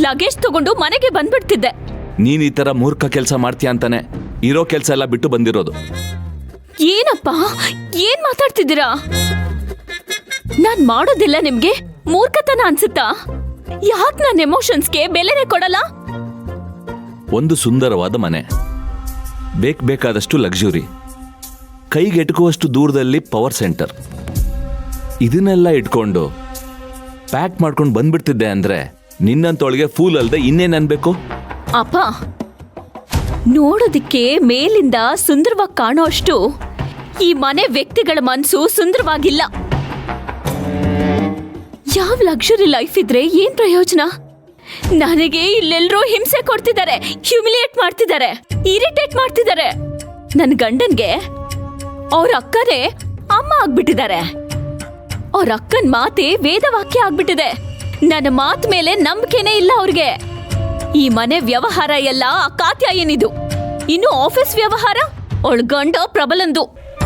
Luggage ತಗೊಂಡು ಮನೆಗೆ ಬಂದ್ಬಿಡ್ತಿದ್ದೆ. ನೀನ್ ಈ ತರ ಮೂರ್ಖ ಕೆಲಸ ಮಾಡ್ತೀಯ ಅಂತಾನೆ ಇರೋ ಕೆಲಸ ಎಲ್ಲ ಬಿಟ್ಟು ಬಂದಿರೋದು. ಏನಪ್ಪ, ಏನ್ ಮಾತಾಡ್ತಿದ್ದೀರಾ? ನಾನ್ ಮಾಡೋದಿಲ್ಲ ನಿಮ್ಗೆ ಮೂರ್ಖತನ ಅನ್ಸುತ್ತಾ? ಯಾಕ್ ನನ್ನ ಎಮೋಷನ್ಸ್ಗೆ ಬೆಲೆನೆ ಕೊಡಲ್ಲ? ಒಂದು ಸುಂದರವಾದ ಮನೆ, ಬೇಕಾದಷ್ಟು ಲಕ್ಸುರಿ, ಕೈಗೆಟುಕುವಷ್ಟು ದೂರದಲ್ಲಿ ಪವರ್ ಸೆಂಟರ್, ಇದನ್ನೆಲ್ಲ ಇಟ್ಕೊಂಡು ಪ್ಯಾಕ್ ಮಾಡ್ಕೊಂಡು ಬಂದ್ಬಿಡ್ತಿದ್ದೆ ಅಂದ್ರೆ ನಿನ್ನಂತೊಳಗೆ ಫೂಲ್ ಅಲ್ದೆ ಇನ್ನೇನ್ ಅನ್ಬೇಕು? ಅಪ್ಪ, ನೋಡೋದಿಕ್ಕೆ ಮೇಲಿಂದ ಸುಂದರವಾಗಿ ಕಾಣೋ ಅಷ್ಟು ಈ ಮನೆ ವ್ಯಕ್ತಿಗಳ ಮನ್ಸು ಸುಂದರವಾಗಿಲ್ಲ. ಯಾವ ಲಕ್ಸುರಿ ಲೈಫ್ ಇದ್ರೆ ಏನ್ ಪ್ರಯೋಜನ? ನನಗೆ ಇಲ್ಲೆಲ್ಲರೂ ಹಿಂಸೆ ಕೊಡ್ತಿದ್ದಾರೆ, ಹ್ಯೂಮಿಲಿಯೇಟ್ ಮಾಡ್ತಿದ್ದಾರೆ, ಇರಿಟೇಟ್ ಮಾಡ್ತಿದ್ದಾರೆ. ನನ್ನ ಗಂಡನ್ಗೆ ಅವ್ರ ಅಕ್ಕನೇ ಅಮ್ಮ ಆಗ್ಬಿಟ್ಟಿದ್ದಾರೆ. ಅವ್ರ ಅಕ್ಕನ್ ಮಾತೆ ವೇದವಾಕ್ಯ ಆಗ್ಬಿಟ್ಟಿದೆ. ನನ್ನ ಮಾತ್ ಮೇಲೆ ನಂಬಿಕೆನೇ ಇಲ್ಲ ಅವ್ರಿಗೆ. ಈ ಮನೆ ವ್ಯವಹಾರ ಎಲ್ಲ ಕಾತ್ಯಾಯನಿದು. ಇನ್ನು ಆಫೀಸ್ ವ್ಯವಹಾರ ಅವಳ ಗಂಡ ಪ್ರಬಲಂದು.